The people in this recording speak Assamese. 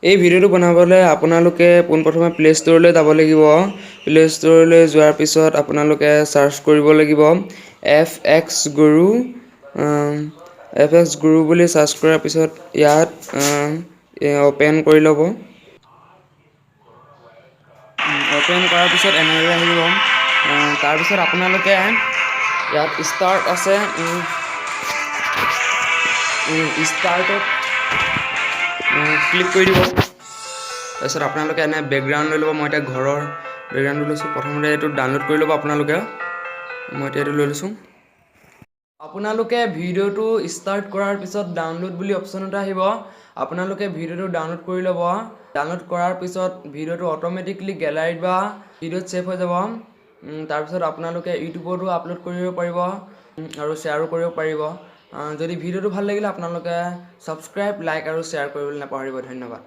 এই ভিডিঅ'টো বনাবলৈ আপোনালোকে পোনপ্ৰথমে প্লে' ষ্ট'ৰলৈ যাব লাগিব। প্লে' ষ্ট'ৰলৈ যোৱাৰ পিছত আপোনালোকে চাৰ্চ কৰিব লাগিব এফ এক্স গুৰু বুলি চাৰ্চ কৰাৰ পিছত ইয়াত অ'পেন কৰি ল'ব। অ'পেন কৰাৰ পিছত এনেদৰে আহিব। তাৰপিছত আপোনালোকে ইয়াত ষ্টাৰ্ট আছে, ষ্টাৰ্টত ক্লিক কৰি দিব। তাৰপিছত আপোনালোকে এনে বেকগ্ৰাউণ্ড লৈ ল'ব। মই এতিয়া ঘৰৰ বেকগ্ৰাউণ্ডটো লৈছোঁ। প্ৰথমতে এইটো ডাউনলোড কৰি ল'ব আপোনালোকে। মই এতিয়া এইটো লৈ লৈছোঁ। আপোনালোকে ভিডিঅ'টো ষ্টাৰ্ট কৰাৰ পিছত ডাউনলোড বুলি অপশ্যন এটা আহিব। আপোনালোকে ভিডিঅ'টো ডাউনলোড কৰি ল'ব। ডাউনলোড কৰাৰ পিছত ভিডিঅ'টো অট'মেটিকলি গেলাৰীত বা ভিডিঅ'ত ছেভ হৈ যাব। তাৰপিছত আপোনালোকে ইউটিউবতো আপলোড কৰিব পাৰিব আৰু শ্বেয়াৰো কৰিব পাৰিব। যদি ভিডিঅ'টো ভাল লাগিলে আপোনালোকে ছাবস্ক্ৰাইব, লাইক আৰু শ্বেয়াৰ কৰিবলৈ নাপাহৰিব। ধন্যবাদ।